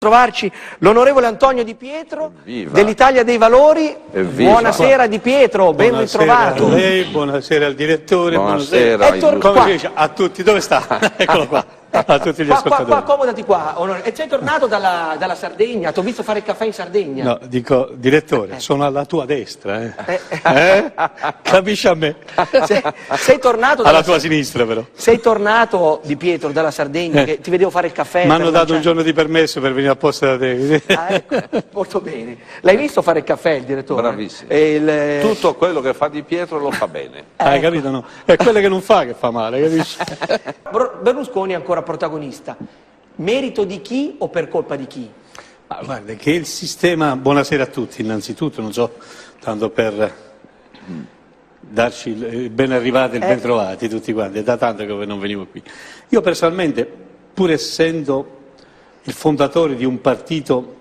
Trovarci l'onorevole Antonio Di Pietro Evviva. dell'Italia dei Valori. Evviva. Buonasera Di Pietro, ben ritrovato. Buonasera a lei, buonasera al direttore, Buonasera. come si dice, a tutti. Dove sta? Eccolo qua, a tutti gli ascoltatori. Accomodati qua. E sei tornato dalla Sardegna? Ti ho visto fare il caffè in Sardegna. No, dico, direttore, sono alla tua destra, Capisci a me? Sei tornato Alla tua sinistra però. Sei tornato Di Pietro dalla Sardegna, che ti vedevo fare il caffè. Mi hanno dato un giorno di permesso per venire apposta da te. Ah, ecco, molto bene. L'hai visto fare il caffè il direttore? Bravissimo. E Tutto quello che fa Di Pietro lo fa bene. Hai capito, no? È quello che non fa che fa male, capisci? Berlusconi è ancora protagonista. Merito di chi o per colpa di chi? Ma guarda, che il sistema... Buonasera a tutti, innanzitutto, non so, tanto per darci il ben arrivati e il ben trovati tutti quanti, è da tanto che non venivo qui. Io personalmente, pur essendo il fondatore di un partito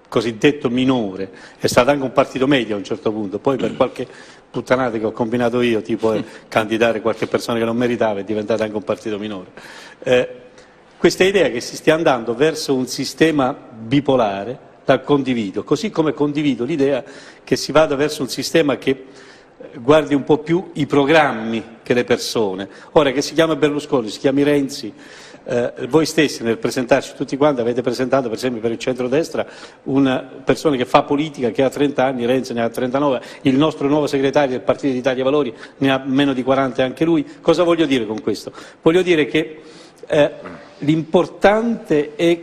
cosiddetto minore, è stato anche un partito medio a un certo punto, poi per qualche puttanata che ho combinato io, tipo candidare qualche persona che non meritava, è diventato anche un partito minore. Questa idea che si stia andando verso un sistema bipolare, la condivido, così come condivido l'idea che si vada verso un sistema che guardi un po' più i programmi che le persone. Ora, che si chiama Berlusconi, si chiami Renzi, voi stessi nel presentarci tutti quanti avete presentato, per esempio per il centrodestra, una persona che fa politica, che ha 30 anni, Renzi ne ha 39, il nostro nuovo segretario del Partito d'Italia Valori ne ha meno di 40 anche lui. Cosa voglio dire con questo? Voglio dire che l'importante è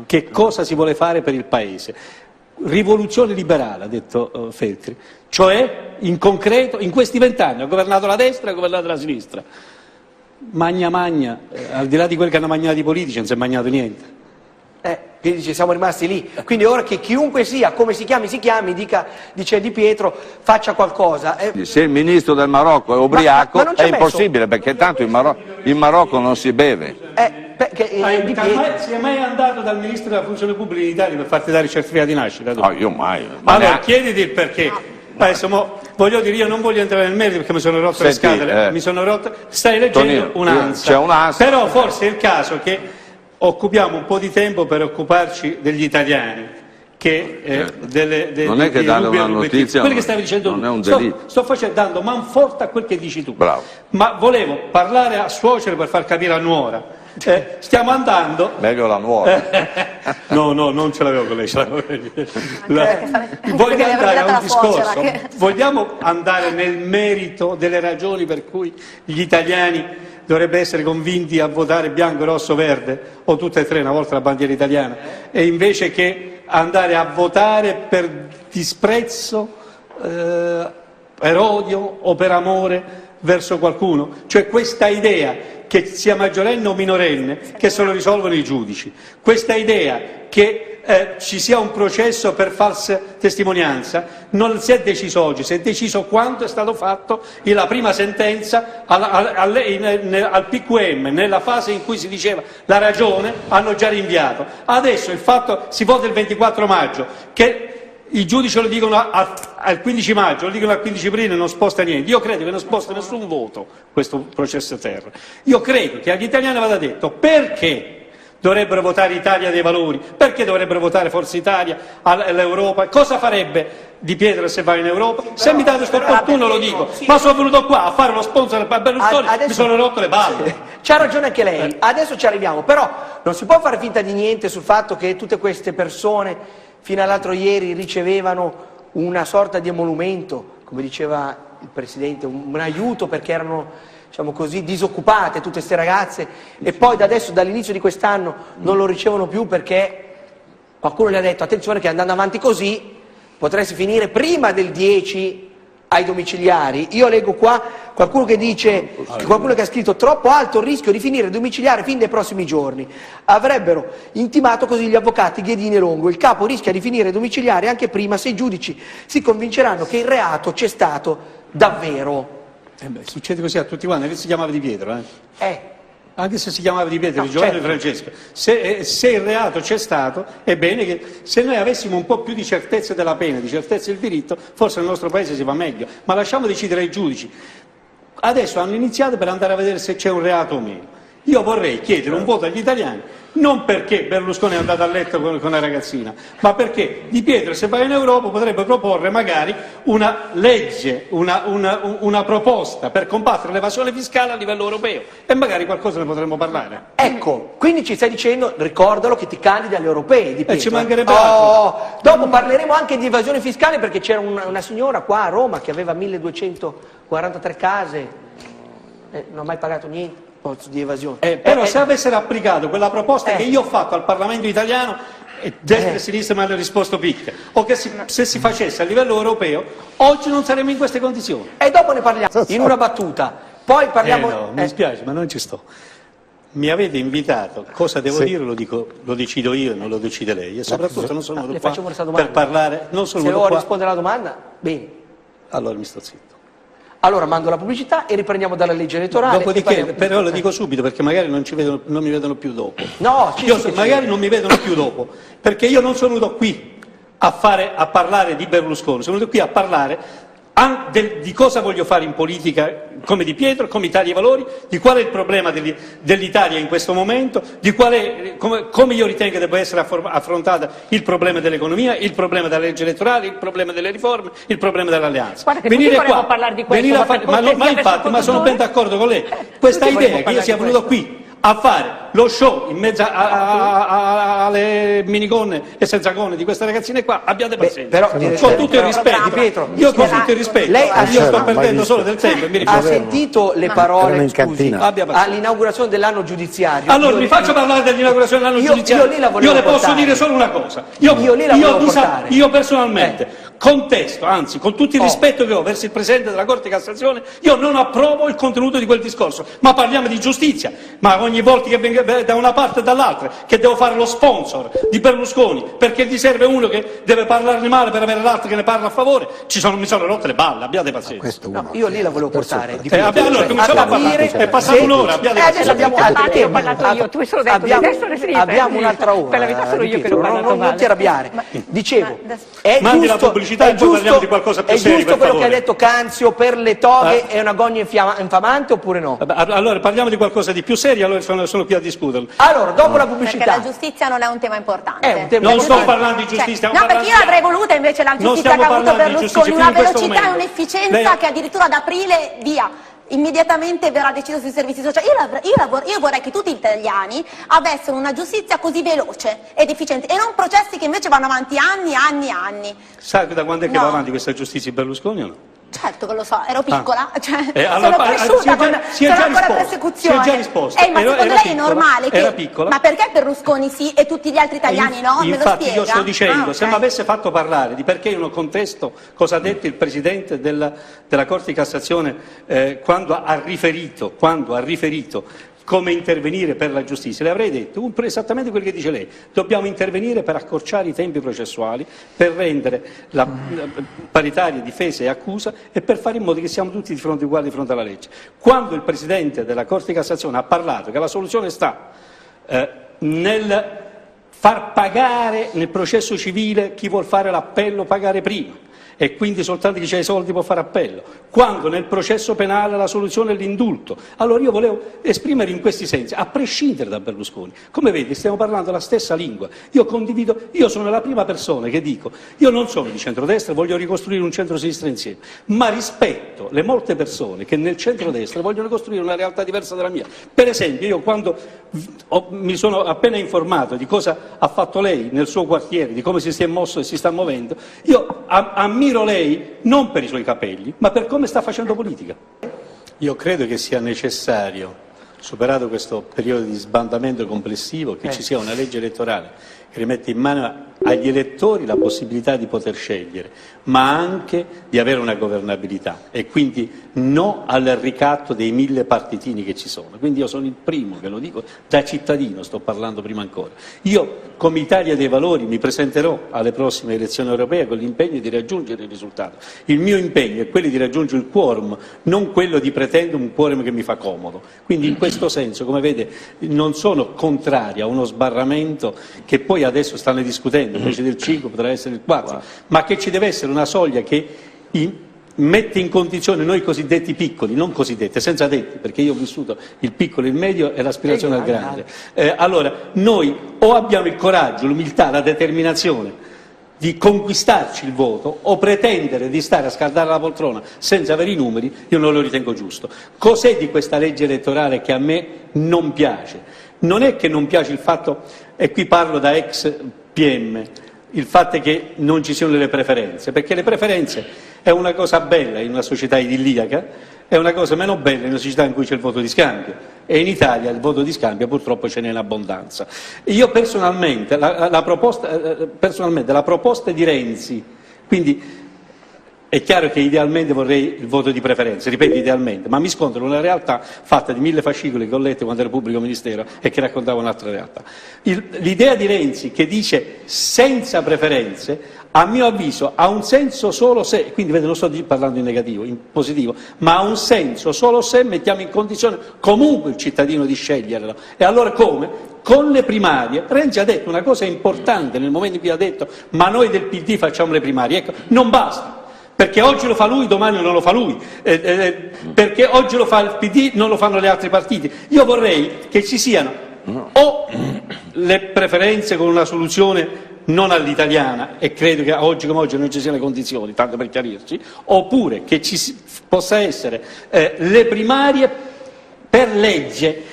che cosa si vuole fare per il Paese. Rivoluzione liberale, ha detto Feltri, cioè in concreto in questi 20 anni ha governato la destra e ha governato la sinistra. Magna, al di là di quelli che hanno magnato i politici non si è magnato niente. Che dice, siamo rimasti lì. Quindi ora che chiunque sia, come si chiami, dice Di Pietro, faccia qualcosa. Se il ministro del Marocco è ubriaco non è impossibile, perché tanto in Marocco non si beve. Di Pietro... Si è mai andato dal ministro della funzione pubblica in Italia per farti dare il certificato di nascita? No, io mai. Allora, chiediti il perché. Adesso, voglio dire, io non voglio entrare nel merito perché mi sono rotto le scatole, mi sono rotto, stai leggendo un'ansia. C'è un'ansia. Però forse è il caso che occupiamo un po' di tempo per occuparci degli italiani. Non è che dare una notizia, quello che stavi dicendo non è un delitto. sto dando manforte a quel che dici tu. Bravo. Ma volevo parlare a suocero per far capire a nuora. Stiamo andando. Meglio la nuova. No, non ce l'avevo con lei, ce l'avevo con lei. Voglio andare a un discorso, vogliamo andare nel merito delle ragioni per cui gli italiani dovrebbero essere convinti a votare bianco, rosso, verde, o tutte e tre una volta la bandiera italiana, e invece che andare a votare per disprezzo, per odio o per amore verso qualcuno. Cioè questa idea che sia maggiorenne o minorenne, che se lo risolvono i giudici, questa idea che ci sia un processo per falsa testimonianza, non si è deciso oggi, si è deciso quando è stato fatto la prima sentenza al PQM, nella fase in cui si diceva la ragione, hanno già rinviato. Adesso il fatto si vota il 24 maggio, che i giudici lo dicono al 15 maggio, lo dicono al 15 aprile, non sposta niente. Io credo che non sposta nessun voto questo processo terra. Io credo che agli italiani vada detto perché dovrebbero votare Italia dei Valori, perché dovrebbero votare Forza Italia all'Europa. Cosa farebbe Di Pietro se va in Europa? Se mi date questo opportuno lo dico, ma sono venuto qua a fare uno sponsor per Berlusconi, mi sono rotto le balle. C'ha ragione anche lei, adesso ci arriviamo, però non si può fare finta di niente sul fatto che tutte queste persone fino all'altro ieri ricevevano una sorta di emolumento, come diceva il Presidente, un aiuto perché erano, diciamo così, disoccupate tutte queste ragazze, e poi da adesso, dall'inizio di quest'anno, non lo ricevono più perché qualcuno gli ha detto attenzione che andando avanti così potresti finire prima del 10 ai domiciliari. Io leggo qua qualcuno che dice, qualcuno che ha scritto troppo alto il rischio di finire domiciliare fin dai prossimi giorni. Avrebbero intimato così gli avvocati Ghedini e Longo. Il capo rischia di finire domiciliare anche prima se i giudici si convinceranno che il reato c'è stato davvero. Succede così a tutti quanti, che si chiamava Di Pietro, Anche se si chiamava Di Pietro, no, Giovanni certo. Francesco, se il reato c'è stato, è bene che se noi avessimo un po' più di certezza della pena, di certezza del diritto, forse nel nostro paese si va meglio, ma lasciamo decidere ai giudici. Adesso hanno iniziato per andare a vedere se c'è un reato o meno. Io vorrei chiedere un voto agli italiani non perché Berlusconi è andato a letto con la ragazzina, ma perché Di Pietro, se va in Europa, potrebbe proporre magari una legge, una proposta per combattere l'evasione fiscale a livello europeo e magari qualcosa ne potremmo parlare. Ecco, quindi ci stai dicendo, ricordalo che ti candidi alle europee, Di Pietro. Ci mancherebbe altro. Dopo parleremo anche di evasione fiscale, perché c'era una signora qua a Roma che aveva 1243 case, non ha mai pagato niente di evasione. Però se avessero applicato quella proposta che io ho fatto al Parlamento italiano, destra e sinistra mi hanno risposto picche, o che se si facesse a livello europeo, oggi non saremmo in queste condizioni. E dopo ne parliamo, in una battuta. Poi parliamo... No, mi spiace, ma non ci sto. Mi avete invitato, cosa devo dire lo decido io e non lo decide lei, e soprattutto non sono venuto qua per parlare, non sono se venuto qua... rispondere alla domanda, bene. Allora mi sto zitto. Allora mando la pubblicità e riprendiamo dalla legge elettorale. Dopodiché, però lo dico subito, perché magari non mi vedono più dopo. No, magari non mi vedono più dopo, perché io non sono venuto qui a parlare di Berlusconi, sono venuto qui a parlare di cosa voglio fare in politica come Di Pietro, come Italia dei Valori, di qual è il problema dell'Italia in questo momento, di come io ritengo che debba essere affrontata il problema dell'economia, il problema della legge elettorale, il problema delle riforme, il problema dell'alleanza. Guarda che venire qua a parlare di questo, ma sono ben d'accordo con lei. Questa idea che io sia venuto qui a fare lo show in mezzo alle minigonne e senza gonne di queste ragazzine qua, abbiate pazienza. Con tutto il rispetto, Pietro, io con tutto il rispetto, io sto perdendo solo del tempo. Ha sentito le parole, scusi, all'inaugurazione dell'anno giudiziario? Allora mi faccio parlare dell'inaugurazione dell'anno giudiziario. Io le posso dire solo una cosa. Io personalmente contesto, anzi con tutto il rispetto che ho verso il Presidente della Corte di Cassazione, io non approvo il contenuto di quel discorso, ma parliamo di giustizia, ma ogni volta che vengo da una parte e dall'altra, che devo fare lo sponsor di Berlusconi, perché gli serve uno che deve parlarne male per avere l'altro che ne parla a favore, mi sono rotte le balle, abbiate pazienza. No, io lì la volevo portare. Allora cominciamo a parlare, è passata un'ora, abbiate pazienza. Abbiamo altri temi. Ho parlato io, tu hai solo detto di destra e sinistra. Abbiamo un'altra ora. Per la verità sono io che l'ho parlato male. Non ti arrabbiare. Dicevo, mandi la pubblicità e poi parliamo di qualcosa più serio, è giusto quello che ha detto Canzio per le toghe, è una gogna infamante oppure no? Allora parliamo di qualcosa di più serio, allora sono qui a discuterlo. Allora, dopo la pubblicità. Perché la giustizia non è un tema importante. Non sto parlando di giustizia. No, perché io avrei voluta invece la giustizia che ha avuto Berlusconi, una velocità e un'efficienza che addirittura ad aprile, via, immediatamente verrà deciso sui servizi sociali. Io vorrei che tutti gli italiani avessero una giustizia così veloce ed efficiente e non processi che invece vanno avanti anni, anni, anni. Sai da quando è che va avanti questa giustizia di Berlusconi o no? Certo che lo so, ero piccola, allora, sono cresciuta con ancora persecuzione. Si è già risposto. Ma secondo lei è normale che... Era piccola. Ma perché Berlusconi sì e tutti gli altri italiani no? Me lo Infatti spiega? io sto dicendo, se mi avesse fatto parlare di perché io non contesto cosa ha detto il Presidente della Corte di Cassazione quando ha riferito come intervenire per la giustizia, le avrei detto esattamente quello che dice lei: dobbiamo intervenire per accorciare i tempi processuali, per rendere la paritaria difesa e accusa e per fare in modo che siamo tutti di fronte uguali di fronte alla legge. Quando il Presidente della Corte di Cassazione ha parlato che la soluzione sta nel far pagare nel processo civile chi vuol fare l'appello pagare prima, e quindi soltanto chi ha i soldi può fare appello, quando nel processo penale la soluzione è l'indulto. Allora io volevo esprimere in questi sensi, a prescindere da Berlusconi. Come vedi stiamo parlando la stessa lingua, io condivido, io sono la prima persona che dico, io non sono di centrodestra, voglio ricostruire un centro-sinistra insieme, ma rispetto le molte persone che nel centrodestra vogliono costruire una realtà diversa dalla mia. Per esempio io quando mi sono appena informato di cosa ha fatto lei nel suo quartiere, di come si è mosso e si sta muovendo, io ammiro lei non per i suoi capelli, ma per come sta facendo politica. Io credo che sia necessario, superato questo periodo di sbandamento complessivo, che ci sia una legge elettorale che rimette in mano agli elettori la possibilità di poter scegliere, ma anche di avere una governabilità e quindi no al ricatto dei 1000 partitini che ci sono. Quindi io sono il primo che lo dico, da cittadino sto parlando prima ancora. Io come Italia dei Valori mi presenterò alle prossime elezioni europee con l'impegno di raggiungere il risultato. Il mio impegno è quello di raggiungere il quorum, non quello di pretendere un quorum che mi fa comodo. Quindi in questo senso, come vede, non sono contrario a uno sbarramento che poi adesso stanno discutendo, invece del 5 potrà essere il 4, ma che ci deve essere una soglia che mette in condizione noi cosiddetti piccoli, non cosiddetti, senza detti, perché io ho vissuto il piccolo, il medio e l'aspirazione al grande. Allora, noi o abbiamo il coraggio, l'umiltà, la determinazione di conquistarci il voto, o pretendere di stare a scaldare la poltrona senza avere i numeri, io non lo ritengo giusto. Cos'è di questa legge elettorale che a me non piace? Non è che non piace il fatto, e qui parlo da ex PM, il fatto è che non ci siano le preferenze, perché le preferenze è una cosa bella in una società idilliaca, è una cosa meno bella in una società in cui c'è il voto di scambio, e in Italia il voto di scambio purtroppo ce n'è in abbondanza. Io personalmente, la proposta di Renzi, quindi è chiaro che idealmente vorrei il voto di preferenza, ripeto idealmente, ma mi scontro una realtà fatta di 1000 fascicoli che ho letto quando ero pubblico ministero e che raccontava un'altra realtà. L'idea di Renzi che dice senza preferenze, a mio avviso ha un senso solo se, quindi vedete non sto parlando in negativo, in positivo, ma ha un senso solo se mettiamo in condizione comunque il cittadino di sceglierlo. E allora come? Con le primarie. Renzi ha detto una cosa importante nel momento in cui ha detto ma noi del PD facciamo le primarie. Ecco, non basta. Perché oggi lo fa lui, domani non lo fa lui, perché oggi lo fa il PD, non lo fanno gli altri partiti. Io vorrei che ci siano o le preferenze con una soluzione non all'italiana, e credo che oggi come oggi non ci siano le condizioni, tanto per chiarirci, oppure che ci possa essere le primarie per legge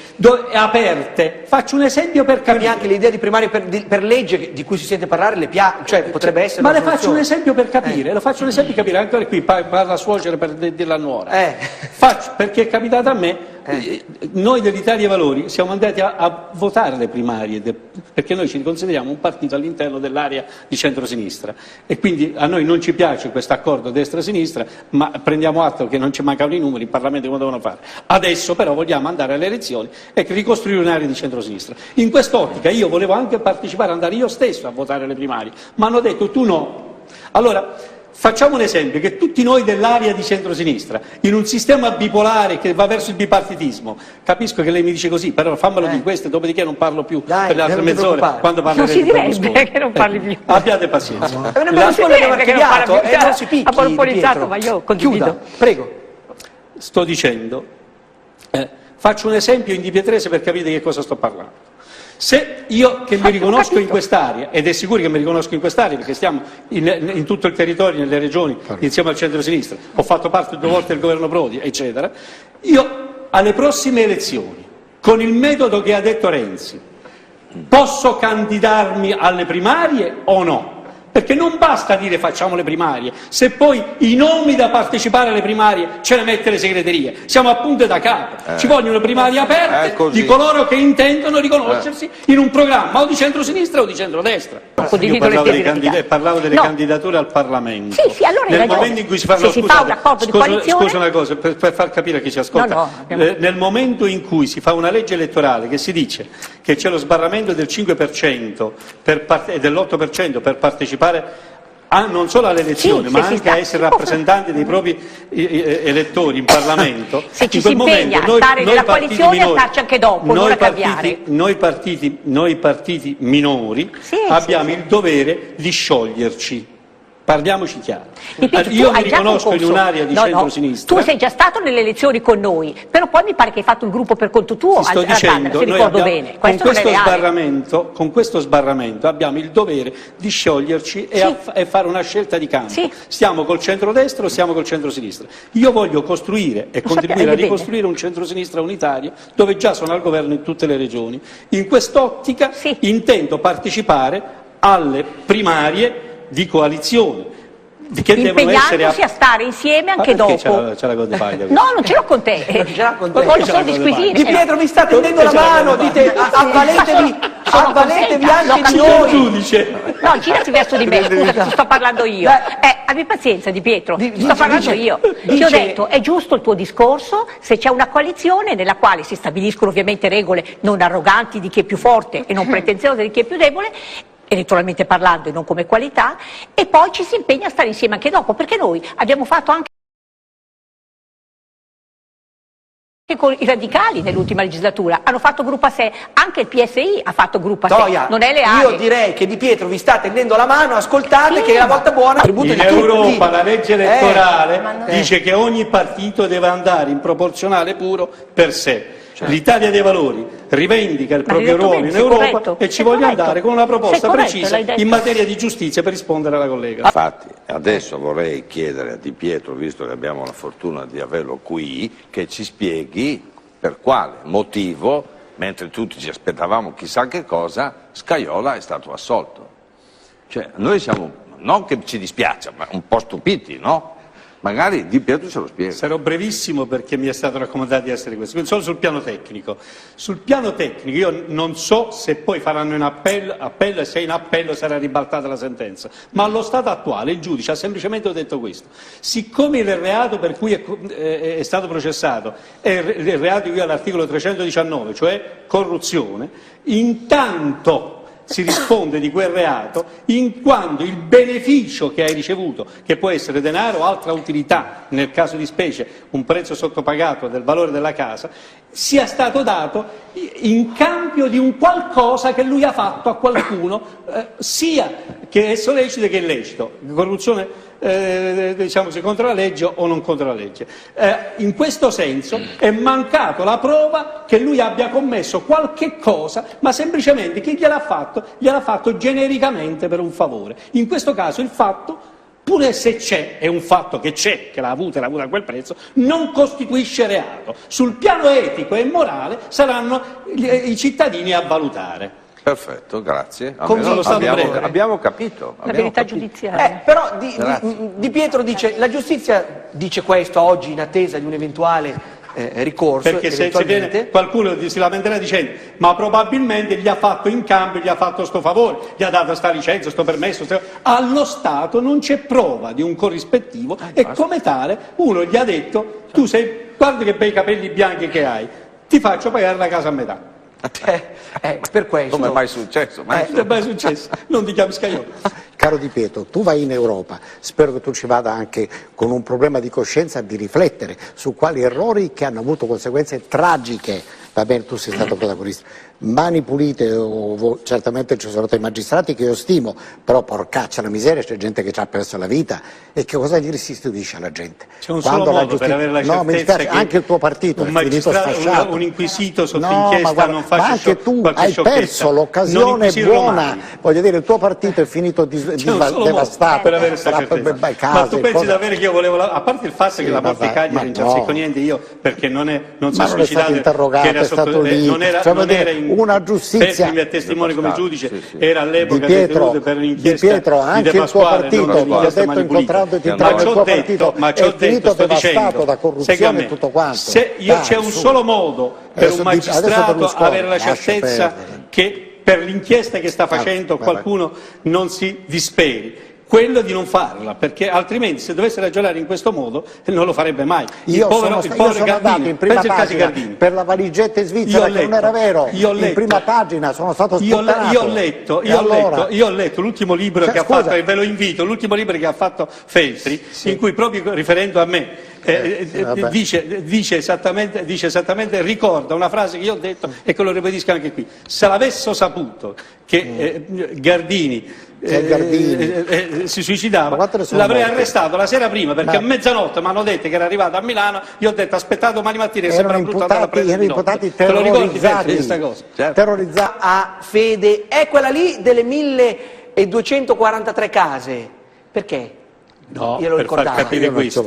aperte. Faccio un esempio per capire. Anche l'idea di primarie per legge di cui si sente parlare le piace, cioè potrebbe essere. Ma le faccio un esempio per capire, lo faccio un esempio per capire, anche qui parla suocera per dirla nuora. Perché è capitato a me, noi dell'Italia dei Valori siamo andati a votare le primarie, perché noi ci consideriamo un partito all'interno dell'area di centrosinistra e quindi a noi non ci piace questo accordo destra-sinistra, ma prendiamo atto che non ci mancano i numeri, in Parlamento come devono fare. Adesso però vogliamo andare alle elezioni e ricostruire un'area di centrosinistra. In quest'ottica io volevo anche partecipare, andare io stesso a votare le primarie, ma hanno detto tu no. Allora, facciamo un esempio, che tutti noi dell'area di centrosinistra, in un sistema bipolare che va verso il bipartitismo, capisco che lei mi dice così, però fammelo di questo, dopodiché non parlo più per le altre mezz'ore, quando parlerete di Berlusconi. Non si direbbe che non parli più. Abbiate pazienza. Berlusconi abbiamo archiviato e non si picchi, ha monopolizzato, ma io condivido. Chiuda, prego. Sto dicendo, faccio un esempio in Di Pietrese per capire che cosa sto parlando. Se io che mi riconosco in quest'area, ed è sicuro che mi riconosco in quest'area perché stiamo in tutto il territorio, nelle regioni, insieme al centro-sinistra, ho fatto parte 2 volte del governo Prodi, eccetera, io alle prossime elezioni, con il metodo che ha detto Renzi, posso candidarmi alle primarie o no? Perché non basta dire facciamo le primarie, se poi i nomi da partecipare alle primarie ce le mette le segreterie, siamo a punto da capo, ci vogliono primarie aperte di coloro che intendono riconoscersi in un programma o di centrosinistra o di centrodestra. Io parlavo delle candidature al Parlamento. Sì, allora nel momento in cui si fa, un accordo di coalizione... Scusa una cosa, per far capire a chi ci ascolta, nel momento in cui si fa una legge elettorale che si dice che c'è lo sbarramento del 5% e dell'8% per partecipare non solo alle elezioni, ma anche a essere rappresentanti dei propri elettori in Parlamento, se ci si impegna a stare nella coalizione e a starci anche dopo, non a cambiare. Noi partiti minori abbiamo il dovere di scioglierci. Parliamoci chiaro. Io mi riconosco in un'area di centrosinistra. Tu sei già stato nelle elezioni con noi, però poi mi pare che hai fatto il gruppo per conto tuo alla Camera, se ricordo bene. Con questo sbarramento abbiamo il dovere di scioglierci e fare una scelta di campo. Stiamo col centrodestra o stiamo col centrosinistra? Io voglio costruire e contribuire a ricostruire un centrosinistra unitario dove già sono al governo in tutte le regioni. In quest'ottica intendo partecipare alle primarie di coalizione che devono essere a stare insieme anche dopo. C'è la Godefaglia. No, non ce l'ho con te. Voglio solo di squisire. Di Pietro mi sta tendendo la mano, dite avvaletevi anche di noi. No, girati verso di me, scusa, ti sto parlando io. Abbi pazienza Di Pietro, sto parlando io. Ti ho detto, è giusto il tuo discorso se c'è una coalizione nella quale si stabiliscono ovviamente regole non arroganti di chi è più forte e non pretenziose di chi è più debole, elettoralmente parlando e non come qualità, e poi ci si impegna a stare insieme anche dopo, perché noi abbiamo fatto anche con i radicali nell'ultima legislatura, hanno fatto gruppo a sé, anche il PSI ha fatto gruppo a sé, non è Leale. Io direi che Di Pietro vi sta tendendo la mano, ascoltate che è la volta buona. In Europa la legge elettorale dice che ogni partito deve andare in proporzionale puro per sé. L'Italia dei Valori rivendica il proprio ruolo in Europa e ci voglio andare con una proposta precisa in materia di giustizia per rispondere alla collega. Infatti adesso vorrei chiedere a Di Pietro, visto che abbiamo la fortuna di averlo qui, che ci spieghi per quale motivo, mentre tutti ci aspettavamo chissà che cosa, Scajola è stato assolto. Cioè, noi siamo, non che ci dispiace, ma un po' stupiti, no? Magari Di Pietro ce lo spiega. Sarò brevissimo perché mi è stato raccomandato di essere questo, quindi solo sul piano tecnico. Sul piano tecnico io non so se poi faranno in appello e se in appello sarà ribaltata la sentenza, ma allo stato attuale il giudice ha semplicemente detto questo. Siccome il reato per cui è stato processato è il reato di cui all'articolo 319, cioè corruzione, intanto si risponde di quel reato in quanto il beneficio che hai ricevuto, che può essere denaro o altra utilità, nel caso di specie un prezzo sottopagato del valore della casa, sia stato dato in cambio di un qualcosa che lui ha fatto a qualcuno, sia che esso lecito che illecito. Corruzione diciamo se contro la legge o non contro la legge. In questo senso è mancato la prova che lui abbia commesso qualche cosa, ma semplicemente chi gliel'ha fatto genericamente per un favore. In questo caso il fatto, pure se c'è, è un fatto che c'è, che l'ha avuta a quel prezzo, non costituisce reato. Sul piano etico e morale saranno i cittadini a valutare. Perfetto, grazie. Abbiamo capito. La verità giudiziaria. Però Di Pietro dice, la giustizia dice questo oggi in attesa di un eventuale ricorso. Perché se viene, qualcuno si lamenterà dicendo ma probabilmente gli ha fatto in cambio, gli ha fatto sto favore, gli ha dato sta licenza, sto permesso, allo Stato non c'è prova di un corrispettivo e come tale uno gli ha detto tu sei, guarda che bei capelli bianchi che hai, ti faccio pagare la casa a metà. Per questo. Come è mai successo? Non ti chiami Scajola. Caro Di Pietro, tu vai in Europa, spero che tu ci vada anche con un problema di coscienza di riflettere su quali errori che hanno avuto conseguenze tragiche, va bene, tu sei stato protagonista, mani pulite, certamente ci sono stati magistrati che io stimo, però porcaccia la miseria, c'è gente che ci ha perso la vita e che cosa gli restituisce alla gente? C'è un solo modo per avere la certezza che anche il tuo partito un magistrato, un inquisito sotto inchiesta non faccia ma anche tu hai perso l'occasione buona, voglio dire il tuo partito è finito devastato per avere questa certezza. Ma tu pensi davvero che io volevo, a parte il fatto che la Morte Cagliari non ci azzecco niente io perché non sono suicidato, interrogato, è stato lì, non era in una giustizia per testimone come giudice, era all'epoca detenuto per un'inchiesta Di Pietro, anche il tuo partito, vi ho detto incontrandoti il tuo partito è finito devastato da corruzione e tutto quanto. C'è un solo modo per un magistrato avere la certezza che per l'inchiesta che sta facendo qualcuno non si disperi, quello di non farla, perché altrimenti se dovesse ragionare in questo modo non lo farebbe mai. Io sono andato in prima pagina per la valigetta in Svizzera che non era vero, in prima pagina sono stato sputtanato. Io ho letto l'ultimo libro che ha fatto, e ve lo invito, l'ultimo libro che ha fatto Feltri, in cui proprio riferendo a me dice esattamente, ricorda una frase che io ho detto e che lo ripetisco anche qui: se l'avessero saputo che Gardini si suicidava, l'avrei arrestato la sera prima, perché a mezzanotte mi hanno detto che era arrivato a Milano, io ho detto aspettate domani mattina che sembra brutto andare a prendere di notte. Imputati terrorizzati, questa cosa? Terrorizzati a Fede, è quella lì delle 1243 case, perché? No, per far capire questo,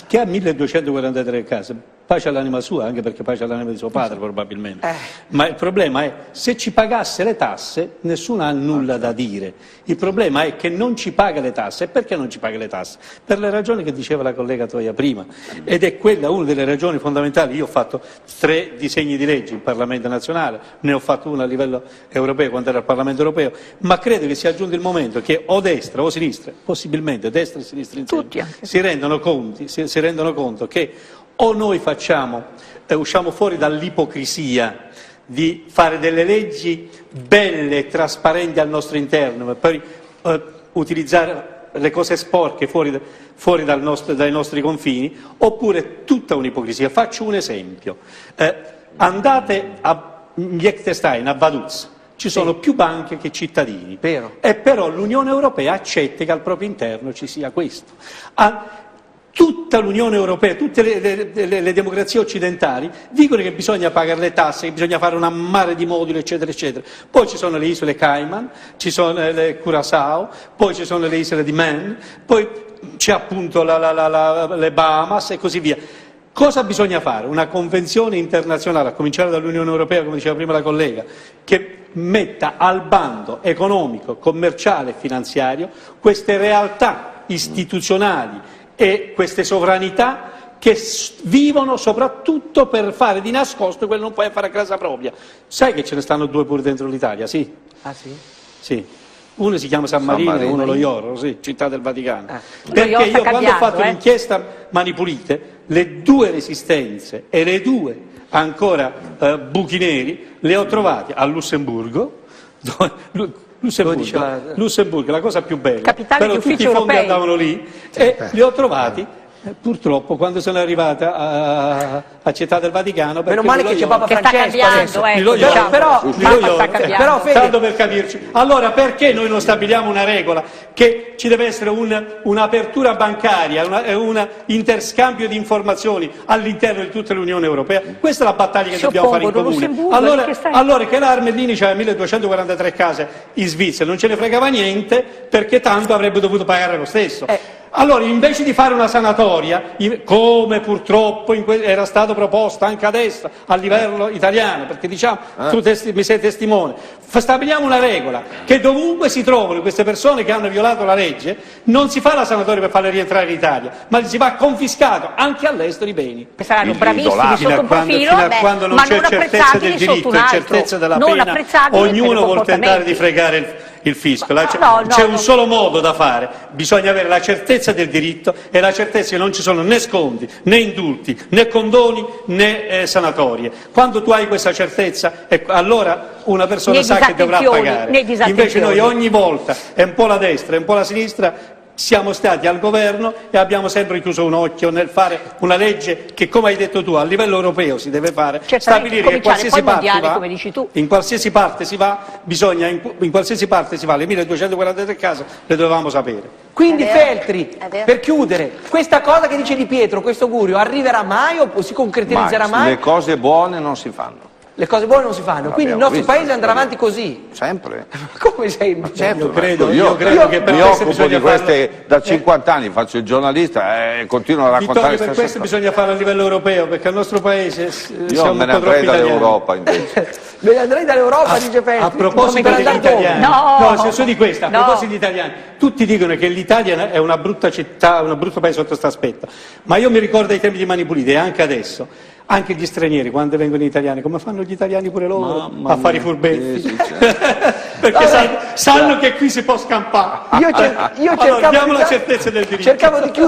che ha 1243 case, pace all'anima sua, anche perché pace all'anima di suo padre probabilmente, ma il problema è se ci pagasse le tasse nessuno ha nulla da dire, il problema è che non ci paga le tasse. E perché non ci paga le tasse? Per le ragioni che diceva la collega Toia prima, ed è quella una delle ragioni fondamentali. Io ho fatto 3 disegni di legge in Parlamento nazionale, ne ho fatto uno a livello europeo quando era al Parlamento europeo, ma credo che sia giunto il momento che o destra o sinistra, possibilmente destra e sinistra insieme, si rendono conto che o noi usciamo fuori dall'ipocrisia di fare delle leggi belle e trasparenti al nostro interno, ma poi utilizzare le cose sporche fuori dai nostri confini, oppure tutta un'ipocrisia. Faccio un esempio. Andate a Liechtenstein, a Vaduz, ci sono più banche che cittadini, e però l'Unione Europea accetta che al proprio interno ci sia questo. Tutta l'Unione Europea, tutte le democrazie occidentali dicono che bisogna pagare le tasse, che bisogna fare un mare di moduli, eccetera, eccetera. Poi ci sono le isole Cayman, ci sono le Curaçao, poi ci sono le isole di Man, poi c'è appunto le Bahamas e così via. Cosa bisogna fare? Una convenzione internazionale, a cominciare dall'Unione Europea, come diceva prima la collega, che metta al bando economico, commerciale e finanziario queste realtà istituzionali e queste sovranità che vivono soprattutto per fare di nascosto quello che non puoi fare a casa propria. Sai che ce ne stanno 2 pure dentro l'Italia? Sì. Ah sì? Sì. Uno si chiama San Marino e uno lo Ioro, sì, Città del Vaticano. Perché io quando ho fatto l'inchiesta Mani Pulite, le 2 resistenze e le 2 ancora buchi neri le ho trovate a Lussemburgo, Lussemburgo, la cosa più bella, capitale però di uffici tutti i fondi europei andavano lì e li ho trovati. Purtroppo quando sono arrivata a Città del Vaticano, meno male che c'è Papa Francesco adesso, però tanto per capirci, allora perché noi non stabiliamo una regola che ci deve essere un'apertura bancaria e un interscambio di informazioni all'interno di tutta l'Unione Europea? Questa è la battaglia che dobbiamo fare in comune. Allora che l'Armellini c'aveva 1243 case in Svizzera, non ce ne fregava niente, perché tanto avrebbe dovuto pagare lo stesso. Allora, invece di fare una sanatoria, come purtroppo era stato proposto anche adesso a livello italiano, perché diciamo, tu mi sei testimone, stabiliamo una regola, che dovunque si trovano queste persone che hanno violato la legge, non si fa la sanatoria per farle rientrare in Italia, ma si va confiscato anche all'estero i beni. Saranno bravissimi sotto un profilo, fino a quando non c'è certezza del diritto e certezza della pena, ognuno vuol tentare di fregare il fisco. C'è un solo modo da fare, bisogna avere la certezza del diritto e la certezza che non ci sono né sconti, né indulti, né condoni, né sanatorie. Quando tu hai questa certezza, allora una persona sa che dovrà pagare. Invece noi ogni volta, è un po' la destra, è un po' la sinistra, siamo stati al governo e abbiamo sempre chiuso un occhio nel fare una legge che, come hai detto tu, a livello europeo si deve fare, stabilire che qualsiasi parte va, in qualsiasi parte si va, bisogna, in qualsiasi parte si va, le 1243 case le dovevamo sapere. Quindi Feltri, per chiudere, questa cosa che dice Di Pietro, questo augurio, arriverà mai o si concretizzerà mai? Le cose buone non si fanno. Le cose buone non si fanno, quindi il nostro paese andrà avanti così. Sempre. Come sei? Certo, io credo che per mi questo occupo di queste farlo... da 50 anni, faccio il giornalista e continuo a raccontare Vittorio, per questo bisogna farlo a livello europeo, perché al nostro paese io me ne andrei dall'Europa invece. Me ne andrei dall'Europa, dice Feltri. A proposito degli italiani, su di questo, a proposito degli italiani, tutti dicono che l'Italia è una brutta città, un brutto paese sotto questo aspetto, ma io mi ricordo ai tempi di Mani Pulite e anche adesso. Anche gli stranieri, quando vengono italiani, come fanno gli italiani pure loro a fare i furbetti? Perché sanno che qui si può scampare. Io cercavo allora, diamo la certezza del diritto. Cercavo di chiudere.